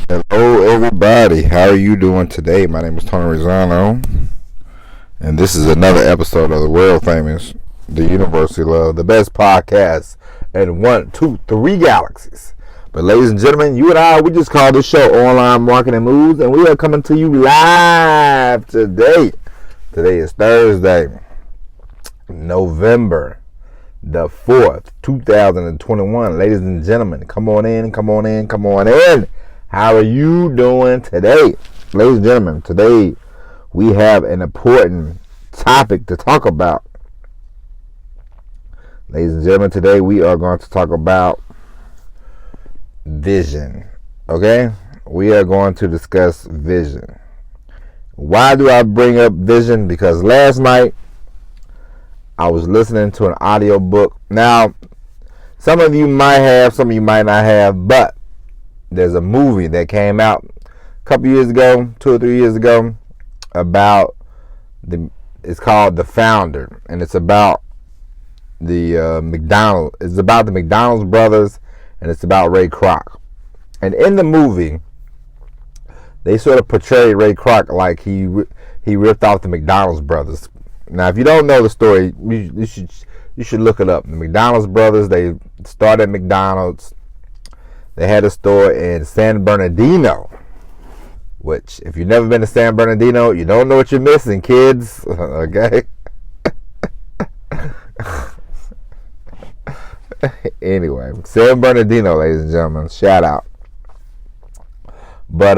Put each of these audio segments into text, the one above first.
Hello, everybody. How are you doing today? My name is Tony Rizzano, and this is another episode of the world famous, the University Love, the best podcast in 1, 2, 3 galaxies. But, ladies and gentlemen, you and I, we just call this show Online Marketing Moves, and we are coming to you live today. Today is Thursday, November the 4th, 2021. Ladies and gentlemen, come on in, come on in, come on in. How are you doing today? Ladies and gentlemen, today we have an important topic to talk about. Ladies and gentlemen, today we are going to talk about vision. Okay? We are going to discuss vision. Why do I bring up vision? Because last night I was listening to an audio book. Now, some of you might have, some of you might not have, but there's a movie that came out a couple years ago, 2 or 3 years ago, it's called The Founder, and it's about the McDonald's brothers, and it's about Ray Kroc. And in the movie, they sort of portray Ray Kroc like he ripped off the McDonald's brothers. Now, if you don't know the story, you should look it up. The McDonald's brothers, they started McDonald's. They had a store in San Bernardino, which, if you've never been to San Bernardino, you don't know what you're missing, kids. Okay? Anyway, San Bernardino, ladies and gentlemen, shout out. But,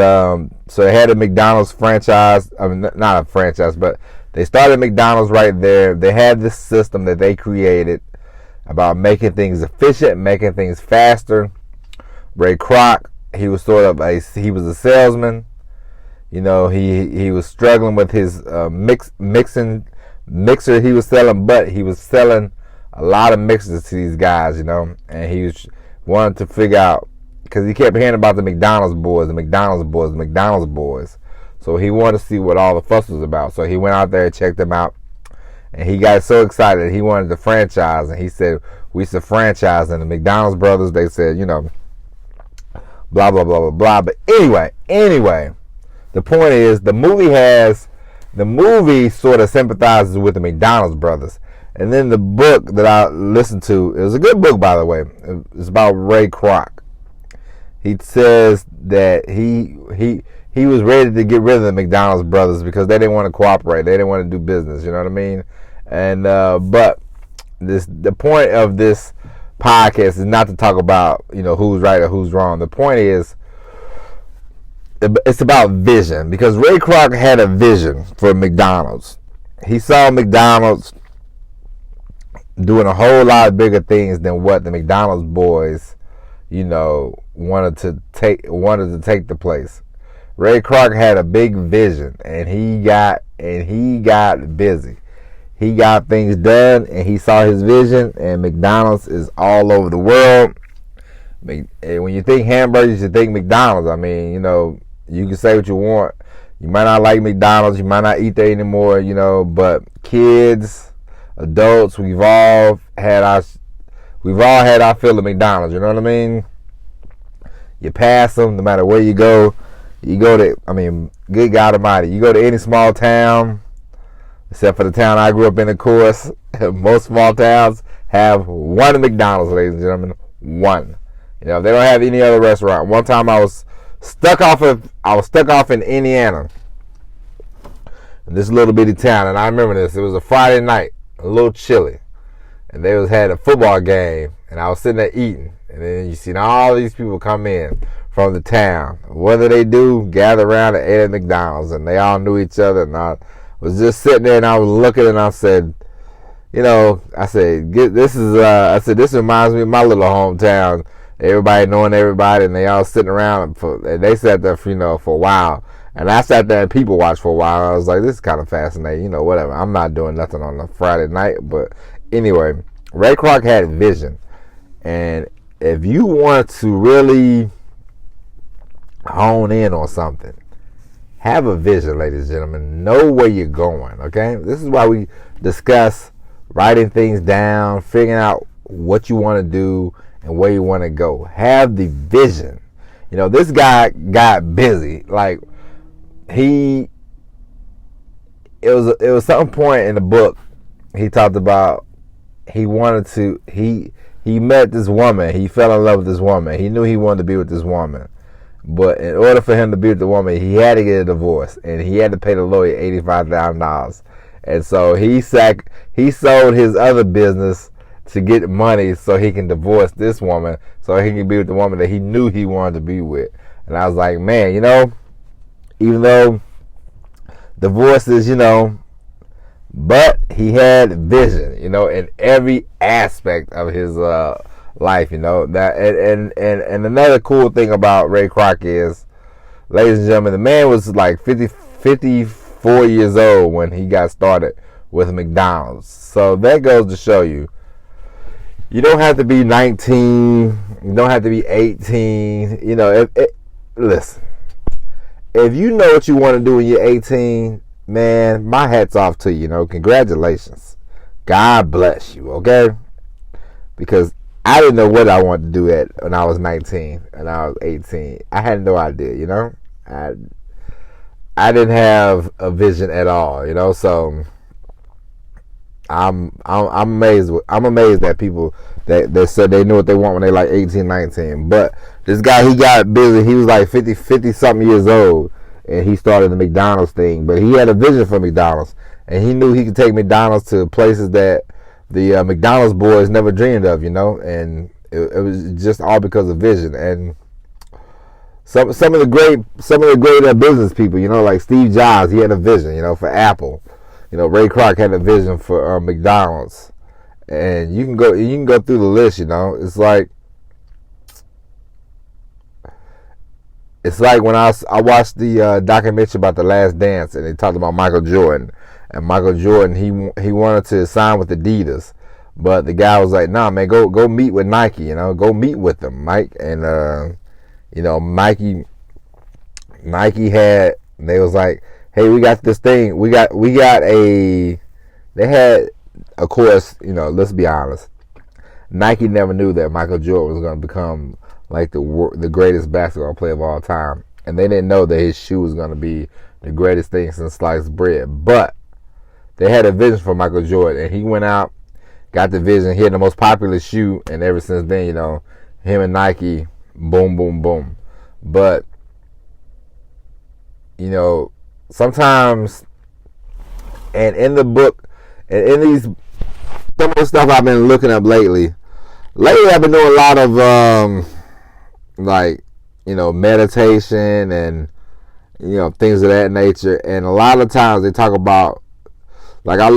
so they had a McDonald's franchise. I mean, not a franchise, but they started McDonald's right there. They had this system that they created about making things efficient, making things faster. Ray Kroc, he was a salesman. You know, he was struggling with his mixer he was selling, but he was selling a lot of mixers to these guys, you know, and he wanted to figure out, because he kept hearing about the McDonald's boys. So he wanted to see what all the fuss was about. So he went out there and checked them out, and he got so excited he wanted to franchise, and he said, we should franchise. And the McDonald's brothers, they said, you know, blah, blah, blah, blah, blah. But anyway, the point is, the movie sort of sympathizes with the McDonald's brothers. And then the book that I listened to, it was a good book, by the way. It's about Ray Kroc. He says that he was ready to get rid of the McDonald's brothers because they didn't want to cooperate. They didn't want to do business. You know what I mean? And but the point of this podcast is not to talk about, you know, who's right or who's wrong. The point is, it's about vision, because Ray Kroc had a vision for McDonald's. He saw McDonald's doing a whole lot bigger things than what the McDonald's boys, you know, wanted to take the place. Ray Kroc had a big vision, and he got busy. He got things done, and he saw his vision, and McDonald's is all over the world. When you think hamburgers, you think McDonald's. I mean, you know, you can say what you want. You might not like McDonald's. You might not eat there anymore, you know, but kids, adults, we've all had our fill of McDonald's. You know what I mean? You pass them, no matter where you go. You go to, I mean, good God Almighty, you go to any small town, except for the town I grew up in, of course. Most small towns have one McDonald's, ladies and gentlemen. One. You know, they don't have any other restaurant. One time I was stuck off in Indiana, in this little bitty town, and I remember this. It was a Friday night, a little chilly, and they had a football game, and I was sitting there eating, and then you see all these people come in from the town. What do they do? Gather around and ate at McDonald's, and they all knew each other, and I was just sitting there, and I was looking, and I said, you know, this reminds me of my little hometown. Everybody knowing everybody, and they all sitting around, and they sat there for a while, and I sat there and people watched for a while. I was like, this is kind of fascinating, you know, whatever. I'm not doing nothing on a Friday night, but anyway, Ray Kroc had vision, and if you want to really hone in on something, have a vision, ladies and gentlemen. Know where you're going, okay? This is why we discuss writing things down, figuring out what you want to do and where you want to go. Have the vision. This guy got busy. Like it was some point in the book he talked about he met this woman. He fell in love with this woman. He knew he wanted to be with this woman. But in order for him to be with the woman, he had to get a divorce, and he had to pay the lawyer $85,000. And so he sold his other business to get money so he can divorce this woman, so he can be with the woman that he knew he wanted to be with. And I was like, man, even though divorce is, but he had vision, in every aspect of his life, that and another cool thing about Ray Kroc is, ladies and gentlemen, the man was like 54 years old when he got started with McDonald's. So that goes to show you don't have to be 19, you don't have to be 18. Listen, if you know what you want to do when you're 18, man, my hat's off to you. Congratulations, God bless you. Okay, because I didn't know what I wanted to do when I was 19 and I was 18. I had no idea. I didn't have a vision at all. So I'm amazed. I'm amazed at people that said they knew what they want when they like 18, 19. But this guy, he got busy. He was like 50 something years old, and he started the McDonald's thing. But he had a vision for McDonald's, and he knew he could take McDonald's to places that the McDonald's boys never dreamed of. And it was just all because of vision. And some of the great business people, like Steve Jobs, he had a vision, for Apple. Ray Kroc had a vision for McDonald's, and you can go through the list. It's like when I watched the documentary about The Last Dance, and they talked about Michael Jordan. And Michael Jordan, he wanted to sign with Adidas, but the guy was like, "Nah, man, go meet with Nike. Go meet with them, Mike." And Nike had. They was like, "Hey, we got this thing. We got a." They had, of course, let's be honest. Nike never knew that Michael Jordan was going to become like the greatest basketball player of all time, and they didn't know that his shoe was going to be the greatest thing since sliced bread. But they had a vision for Michael Jordan, and he went out, got the vision. He had the most popular shoe, and ever since then, him and Nike, boom, boom, boom. But sometimes, and in the book, and in these, some of the stuff I've been looking up lately I've been doing a lot of meditation and things of that nature. And a lot of times they talk about, like, I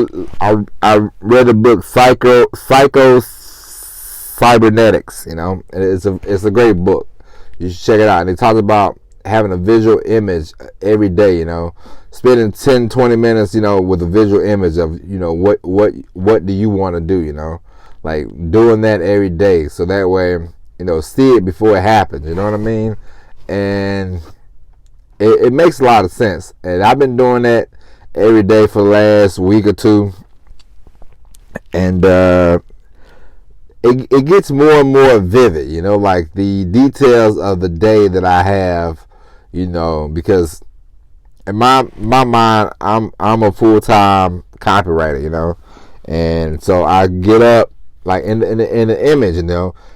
read the book Psycho Cybernetics. And it's a great book. You should check it out. And it talks about having a visual image every day, spending 10-20 minutes, with a visual image of, what do you want to do, like doing that every day, so that way, see it before it happens. You know what I mean? And it makes a lot of sense. And I've been doing that every day for the last week or two, and it gets more and more vivid. Like the details of the day that I have. Because in my mind, I'm a full-time copywriter, and so I get up like in the image,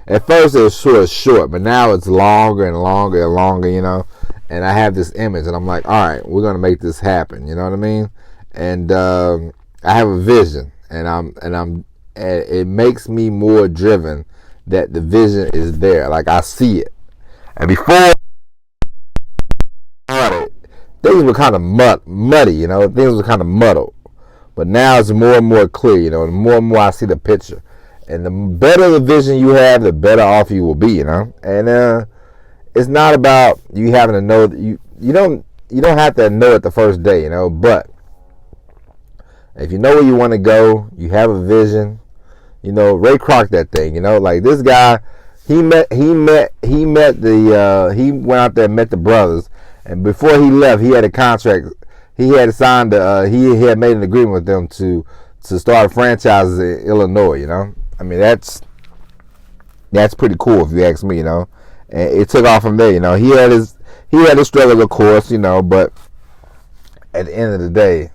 At first it was short, but now it's longer and longer and longer, And I have this image, and I'm like, all right, we're gonna make this happen. You know what I mean? And I have a vision, and it makes me more driven that the vision is there. Like I see it, and before. Things were kind of muddy, things were kind of muddled. But now it's more and more clear, the more and more I see the picture. And the better the vision you have, the better off you will be, And it's not about you having to know that you don't have to know it the first day, But if you know where you want to go, you have a vision, Ray Kroc that thing, like this guy, he went out there and met the brothers. And before he left, he had a contract. He had signed. He had made an agreement with them to start franchises in Illinois. I mean, that's pretty cool if you ask me. and it took off from there. He had his struggle, of course, but at the end of the day,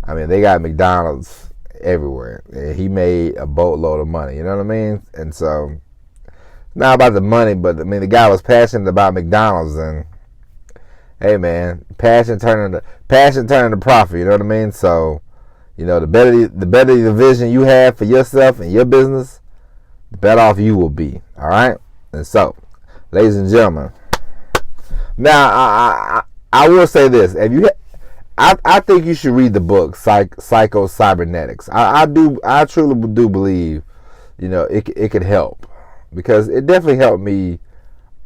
I mean, they got McDonald's everywhere. And he made a boatload of money. You know what I mean? And so, not about the money, but I mean, the guy was passionate about McDonald's, and hey, man, passion turning to profit. You know what I mean? So, the better the vision you have for yourself and your business, the better off you will be. All right. And so, ladies and gentlemen, now I will say this: I think you should read the book Psycho Cybernetics. I truly do believe, it could help, because it definitely helped me.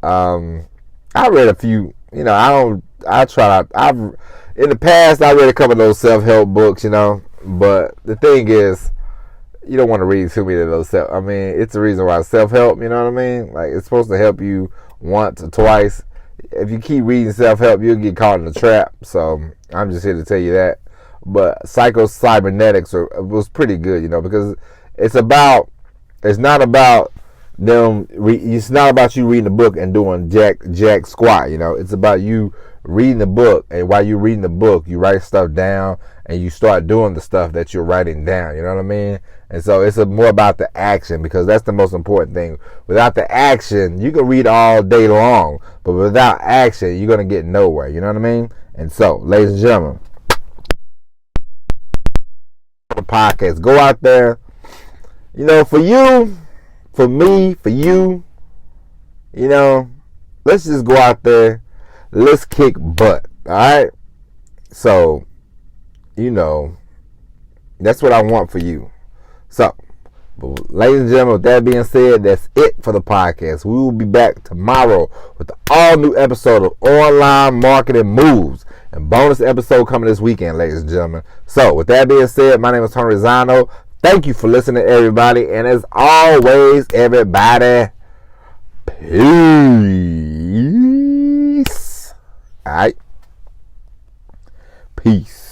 I read a few. In the past I read a couple of those self-help books, but the thing is, you don't want to read too many of those it's the reason why self-help, you know what I mean? Like, it's supposed to help you once or twice. If you keep reading self-help, you'll get caught in a trap. So I'm just here to tell you that. But Psycho Cybernetics was pretty good, because it's not about you reading the book and doing jack squat. It's about you reading the book, and while you're reading the book, you write stuff down and you start doing the stuff that you're writing down. You know what I mean? And so it's more about the action, because that's the most important thing. Without the action, you can read all day long, but without action, you're going to get nowhere. You know what I mean? And so, ladies and gentlemen, the podcast, go out there. For you, for me, for you, let's just go out there. Let's kick butt. All right? So, that's what I want for you. So, ladies and gentlemen, with that being said, that's it for the podcast. We will be back tomorrow with the all-new episode of Online Marketing Moves, and bonus episode coming this weekend, ladies and gentlemen. So, with that being said, my name is Tony Rizzano. Thank you for listening, everybody. And as always, everybody, peace. All right? Peace.